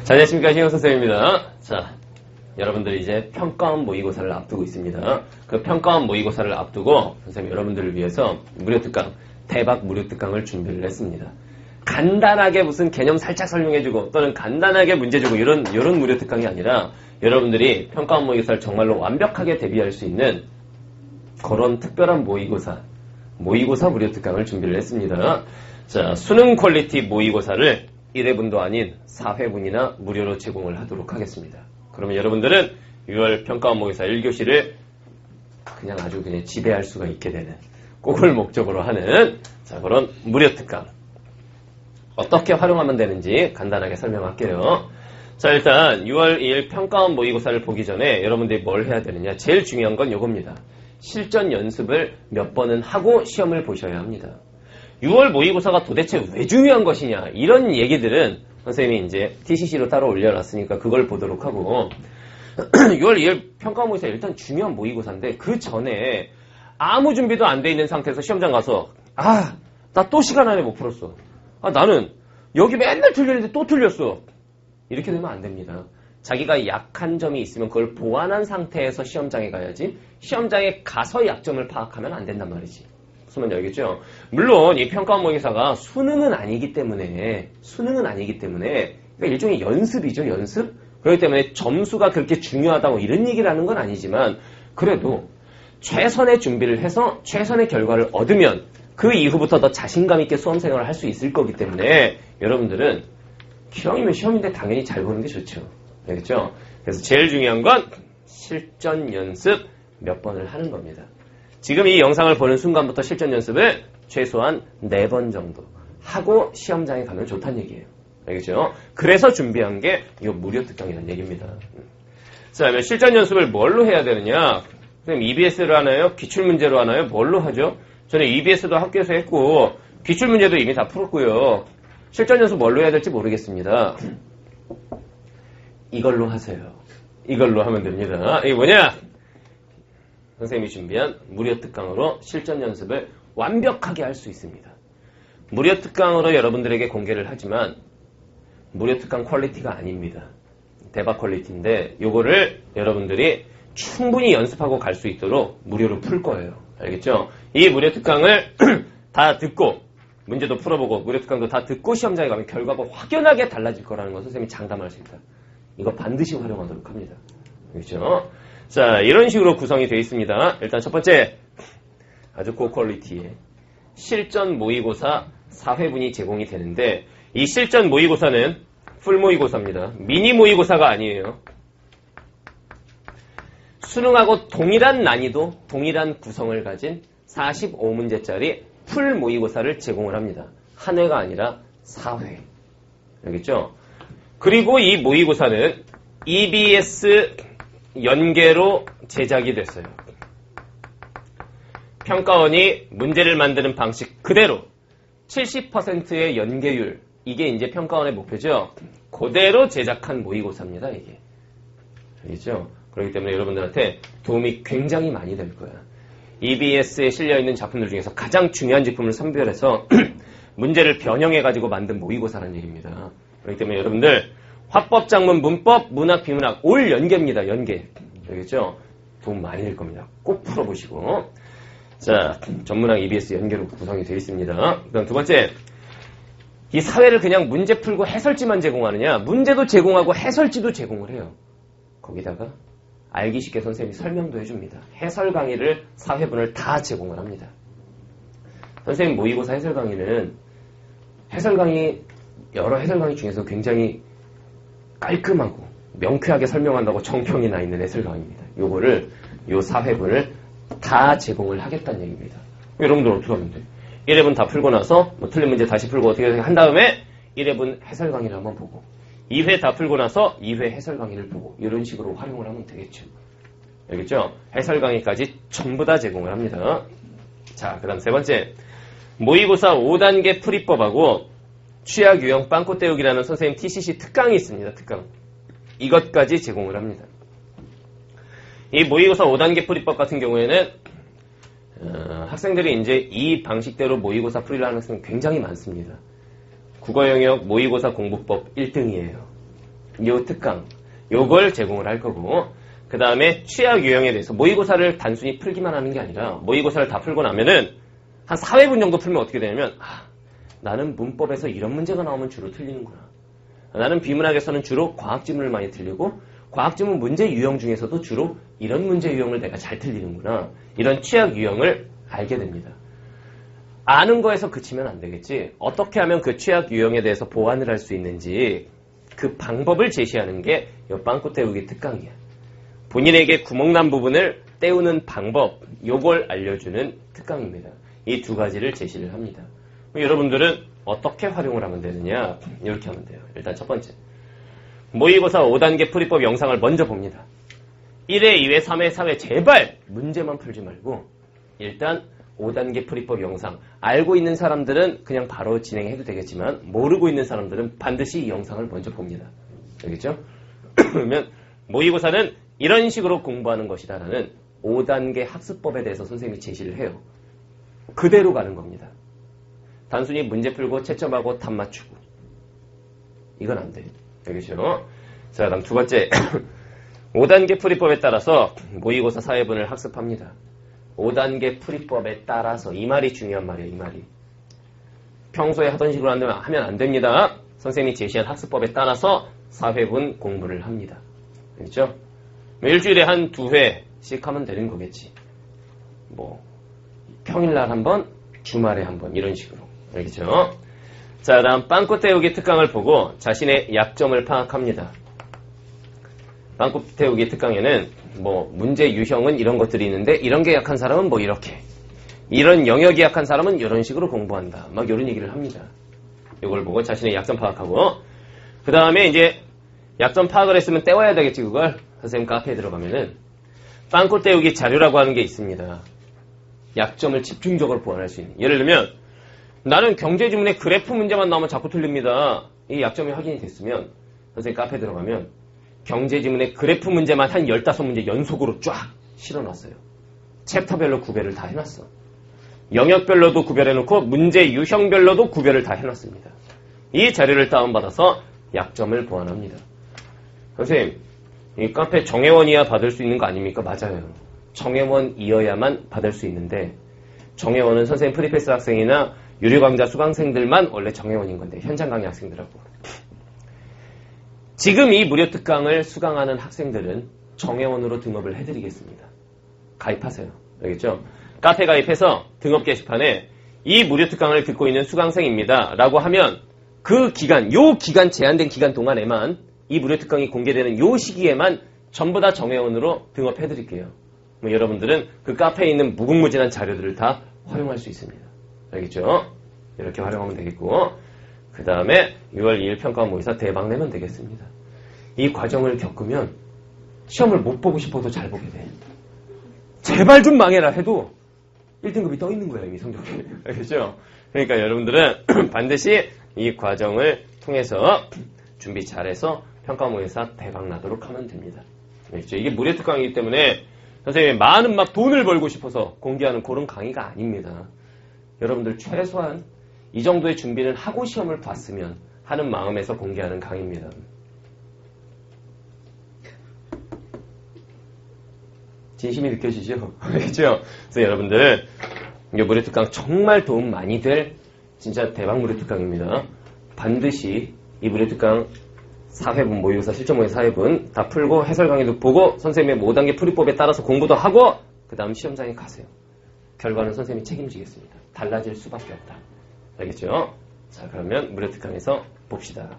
잘 됐습니까? 신영 선생님입니다. 자, 여러분들 이제 평가원 모의고사를 앞두고 있습니다. 그 평가원 모의고사를 앞두고 선생님 여러분들을 위해서 무료특강, 대박 무료특강을 준비를 했습니다. 간단하게 무슨 개념 살짝 설명해주고 또는 간단하게 문제 주고 이런 무료특강이 아니라 여러분들이 평가원 모의고사를 정말로 완벽하게 대비할 수 있는 그런 특별한 모의고사 무료특강을 준비를 했습니다. 자, 수능 퀄리티 모의고사를 1회분도 아닌 4회분이나 무료로 제공을 하도록 하겠습니다. 그러면 여러분들은 6월 평가원 모의고사 1교시를 그냥 아주 그냥 지배할 수가 있게 되는 그걸 목적으로 하는 자, 그런 무료특강 어떻게 활용하면 되는지 간단하게 설명할게요. 자, 일단 6월 2일 평가원 모의고사를 보기 전에 여러분들이 뭘 해야 되느냐. 제일 중요한 건 요겁니다. 실전 연습을 몇 번은 하고 시험을 보셔야 합니다. 6월 모의고사가 도대체 왜 중요한 것이냐. 이런 얘기들은 선생님이 이제 TCC로 따로 올려놨으니까 그걸 보도록 하고 6월 2일 평가원 모의고사 일단 중요한 모의고사인데 그 전에 아무 준비도 안 돼 있는 상태에서 시험장 가서 나 또 시간 안에 못 풀었어. 나는 여기 맨날 틀리는데 또 틀렸어. 이렇게 되면 안 됩니다. 자기가 약한 점이 있으면 그걸 보완한 상태에서 시험장에 가야지 시험장에 가서 약점을 파악하면 안 된단 말이지. 무슨 말인지 알겠죠? 물론 이 평가원 모의고사가 수능은 아니기 때문에 그러니까 일종의 연습이죠. 연습? 그렇기 때문에 점수가 그렇게 중요하다고 이런 얘기를 하는 건 아니지만 그래도 최선의 준비를 해서 최선의 결과를 얻으면 그 이후부터 더 자신감 있게 수험생활을 할 수 있을 거기 때문에 여러분들은 시험이면 시험인데 당연히 잘 보는 게 좋죠. 알겠죠? 그래서 제일 중요한 건 실전 연습 몇 번을 하는 겁니다. 지금 이 영상을 보는 순간부터 실전 연습을 최소한 4번 정도 하고 시험장에 가면 좋다는 얘기예요. 알겠죠? 그래서 준비한 게 이 무료특강이라는 얘기입니다. 자, 그러면 실전 연습을 뭘로 해야 되느냐? 선생님 EBS로 하나요? 기출문제로 하나요? 뭘로 하죠? 저는 EBS도 학교에서 했고 기출문제도 이미 다 풀었고요. 실전 연습 뭘로 해야 될지 모르겠습니다. 이걸로 하세요. 이걸로 하면 됩니다. 이게 뭐냐? 선생님이 준비한 무료특강으로 실전 연습을 완벽하게 할 수 있습니다. 무료특강으로 여러분들에게 공개를 하지만 무료특강 퀄리티가 아닙니다. 대박 퀄리티인데 요거를 여러분들이 충분히 연습하고 갈 수 있도록 무료로 풀 거예요. 알겠죠? 이 무료특강을 다 듣고 문제도 풀어보고 무료특강도 다 듣고 시험장에 가면 결과가 확연하게 달라질 거라는 것을 선생님이 장담할 수 있다. 이거 반드시 활용하도록 합니다. 알겠죠? 자, 이런 식으로 구성이 되어 있습니다. 일단 첫 번째, 아주 고퀄리티의 실전 모의고사 4회분이 제공이 되는데 이 실전 모의고사는 풀 모의고사입니다. 미니 모의고사가 아니에요. 수능하고 동일한 난이도, 동일한 구성을 가진 45문제짜리 풀 모의고사를 제공을 합니다. 한 회가 아니라 4회. 알겠죠? 그리고 이 모의고사는 EBS 연계로 제작이 됐어요. 평가원이 문제를 만드는 방식 그대로 70%의 연계율, 이게 이제 평가원의 목표죠. 그대로 제작한 모의고사입니다, 이게. 알겠죠? 그렇기 때문에 여러분들한테 도움이 굉장히 많이 될 거야. EBS에 실려있는 작품들 중에서 가장 중요한 제품을 선별해서 문제를 변형해가지고 만든 모의고사라는 얘기입니다. 그렇기 때문에 여러분들 화법, 작문, 문법, 문학, 비문학 올 연계입니다. 연계. 알겠죠? 도움 많이 될 겁니다. 꼭 풀어보시고. 자, 전문학 EBS 연계로 구성이 되어 있습니다. 그다음 두 번째, 이 사회를 그냥 문제 풀고 해설지만 제공하느냐? 문제도 제공하고 해설지도 제공을 해요. 거기다가 알기 쉽게 선생님이 설명도 해줍니다. 해설 강의를 4회분을 다 제공을 합니다. 선생님 모의고사 해설 강의는 여러 해설 강의 중에서 굉장히 깔끔하고 명쾌하게 설명한다고 정평이 나 있는 해설 강의입니다. 요거를 요 4회분을 다 제공을 하겠다는 얘기입니다. 여러분들 어떻게 하면 돼? 1회분 다 풀고 나서 틀린 문제 다시 풀고 어떻게 한 다음에 1회분 해설 강의를 한번 보고 2회 다 풀고 나서 2회 해설 강의를 보고 이런 식으로 활용을 하면 되겠죠. 알겠죠? 해설 강의까지 전부 다 제공을 합니다. 자, 그 다음 세 번째, 모의고사 5단계 풀이법하고 취약 유형 빵꾸 때우기라는 선생님 TCC 특강이 있습니다. 특강. 이것까지 제공을 합니다. 이 모의고사 5단계 풀이법 같은 경우에는 학생들이 이제 이 방식대로 모의고사 풀이를 하는 학생이 굉장히 많습니다. 국어 영역 모의고사 공부법 1등이에요. 요 특강 요걸 제공을 할 거고 그 다음에 취약 유형에 대해서 모의고사를 단순히 풀기만 하는 게 아니라 모의고사를 다 풀고 나면은 한 4회분 정도 풀면 어떻게 되냐면 나는 문법에서 이런 문제가 나오면 주로 틀리는구나. 나는 비문학에서는 주로 과학지문을 많이 틀리고 과학지문 문제 유형 중에서도 주로 이런 문제 유형을 내가 잘 틀리는구나. 이런 취약 유형을 알게 됩니다. 아는 거에서 그치면 안 되겠지. 어떻게 하면 그 취약 유형에 대해서 보완을 할 수 있는지 그 방법을 제시하는 게 이 빵꾸 때우기 특강이야. 본인에게 구멍난 부분을 때우는 방법, 요걸 알려주는 특강입니다. 이 두 가지를 제시를 합니다. 여러분들은 어떻게 활용을 하면 되느냐? 이렇게 하면 돼요. 일단 첫 번째. 모의고사 5단계 풀이법 영상을 먼저 봅니다. 1회, 2회, 3회, 4회 제발 문제만 풀지 말고 일단 5단계 풀이법 영상 알고 있는 사람들은 그냥 바로 진행해도 되겠지만 모르고 있는 사람들은 반드시 이 영상을 먼저 봅니다. 알겠죠? 그러면 모의고사는 이런 식으로 공부하는 것이다라는 5단계 학습법에 대해서 선생님이 제시를 해요. 그대로 가는 겁니다. 단순히 문제 풀고 채점하고 답 맞추고 이건 안 돼요. 알겠죠? 자, 다음 두 번째 5단계 풀이법에 따라서 모의고사 4회분을 학습합니다. 5단계 풀이법에 따라서 이 말이 중요한 말이에요. 이 말이 평소에 하던 식으로 하면 안 됩니다. 선생님이 제시한 학습법에 따라서 4회분 공부를 합니다. 알겠죠? 일주일에 한 2회씩 하면 되는 거겠지. 뭐 평일날 한 번, 주말에 한 번 이런 식으로. 알겠죠? 자, 다음 빵꾸 때우기 특강을 보고 자신의 약점을 파악합니다. 빵꾸 때우기 특강에는 뭐 문제 유형은 이런 것들이 있는데 이런 게 약한 사람은 뭐 이렇게 이런 영역이 약한 사람은 이런 식으로 공부한다. 막 이런 얘기를 합니다. 이걸 보고 자신의 약점 파악하고 그 다음에 이제 약점 파악을 했으면 때워야 되겠지 그걸. 선생님 카페에 들어가면은 빵꾸 때우기 자료라고 하는 게 있습니다. 약점을 집중적으로 보완할 수 있는. 예를 들면 나는 경제지문에 그래프 문제만 나오면 자꾸 틀립니다. 이 약점이 확인이 됐으면 선생님 카페에 들어가면 경제지문에 그래프 문제만 한 15문제 연속으로 쫙 실어놨어요. 챕터별로 구별을 다 해놨어. 영역별로도 구별해놓고 문제 유형별로도 구별을 다 해놨습니다. 이 자료를 다운받아서 약점을 보완합니다. 선생님, 이 카페 정회원이야 받을 수 있는 거 아닙니까? 맞아요. 정회원이어야만 받을 수 있는데 정회원은 선생님 프리패스 학생이나 유료강좌 수강생들만 원래 정회원인 건데 현장 강의 학생들하고 지금 이 무료 특강을 수강하는 학생들은 정회원으로 등업을 해드리겠습니다. 가입하세요. 알겠죠? 카페 가입해서 등업 게시판에 이 무료 특강을 듣고 있는 수강생입니다. 라고 하면 그 기간, 요 기간 제한된 기간 동안에만 이 무료 특강이 공개되는 요 시기에만 전부 다 정회원으로 등업해드릴게요. 뭐 여러분들은 그 카페에 있는 무궁무진한 자료들을 다 활용할 수 있습니다. 알겠죠? 이렇게 활용하면 되겠고 그 다음에 6월 2일 평가 모의사 대박 내면 되겠습니다. 이 과정을 겪으면 시험을 못 보고 싶어도 잘 보게 돼. 제발 좀 망해라 해도 1등급이 떠 있는 거예요. 이미 성적이. 알겠죠? 그러니까 여러분들은 반드시 이 과정을 통해서 준비 잘해서 평가 모의사 대박 나도록 하면 됩니다. 알겠죠? 이게 무료 특강이기 때문에 선생님이 많은 막 돈을 벌고 싶어서 공개하는 그런 강의가 아닙니다. 여러분들 최소한 이 정도의 준비는 하고 시험을 봤으면 하는 마음에서 공개하는 강의입니다. 진심이 느껴지죠? 알겠죠? 그래서 여러분들 이 무료 특강 정말 도움 많이 될 진짜 대박 무료 특강입니다. 반드시 이 무료 특강 4회분 모의고사 실전 모의 4회분 다 풀고 해설 강의도 보고 선생님의 5단계 풀이법에 따라서 공부도 하고 그 다음 시험장에 가세요. 결과는 선생님이 책임지겠습니다. 달라질 수밖에 없다. 알겠죠? 자, 그러면 무료 특강에서 봅시다.